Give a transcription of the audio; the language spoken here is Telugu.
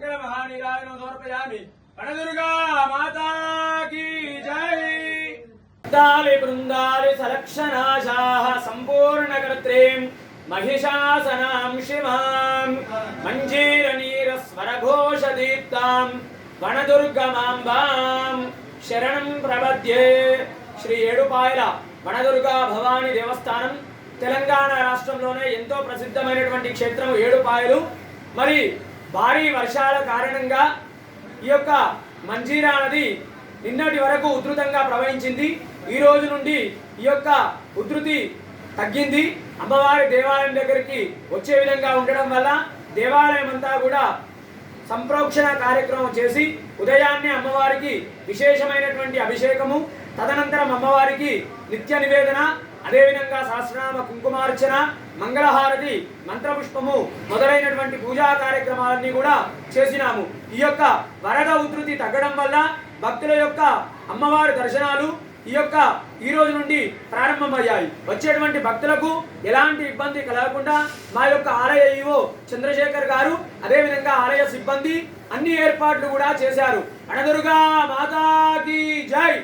मंगल महानीराजनो समर्पयामि। वनदुर्गा माता की जय। वृंदाले वृंदाले सलक्षणाशाः संपूर्णकर्त्रीं महिषासनां शिवां मञ्जीरनीरस्वरघोषदीप्तां वनदुर्गमाम्बां शरणं प्रपद्ये। श्री ఏడుపాయల వనదుర్గా భవానీ దేవస్థానం తెలంగాణ రాష్ట్రంలోనే ఎంతో ప్రసిద్ధమైనటువంటి క్షేత్రం ఏడుపాయలు. మరి భారీ వర్షాల కారణంగా ఈ యొక్క మంజీరా నది నిన్నటి వరకు ఉధృతంగా ప్రవహించింది. ఈ రోజు నుండి ఈ యొక్క ఉధృతి తగ్గింది. అమ్మవారి దేవాలయం దగ్గరికి వచ్చే విధంగా ఉండడం వల్ల దేవాలయం అంతా కూడా సంప్రోక్షణ కార్యక్రమం చేసి ఉదయాన్నే అమ్మవారికి విశేషమైనటువంటి అభిషేకము, తదనంతరం అమ్మవారికి నిత్య నివేదన, అదేవిధంగా సహస్రనామ కుంకుమార్చన, మంగళహారతి, మంత్రపుష్పము మొదలైనటువంటి పూజా కార్యక్రమాలన్నీ కూడా చేసినాము. ఈ యొక్క వరద ఉధృతి తగ్గడం వల్ల భక్తుల యొక్క అమ్మవారి దర్శనాలు ఈ రోజు నుండి ప్రారంభమయ్యాయి. వచ్చేటువంటి భక్తులకు ఎలాంటి ఇబ్బంది కలగకుండా మా యొక్క ఆలయ ఈవో చంద్రశేఖర్ గారు, అదేవిధంగా ఆలయ సిబ్బంది అన్ని ఏర్పాట్లు కూడా చేశారు. వనదుర్గా మాతాకి జై.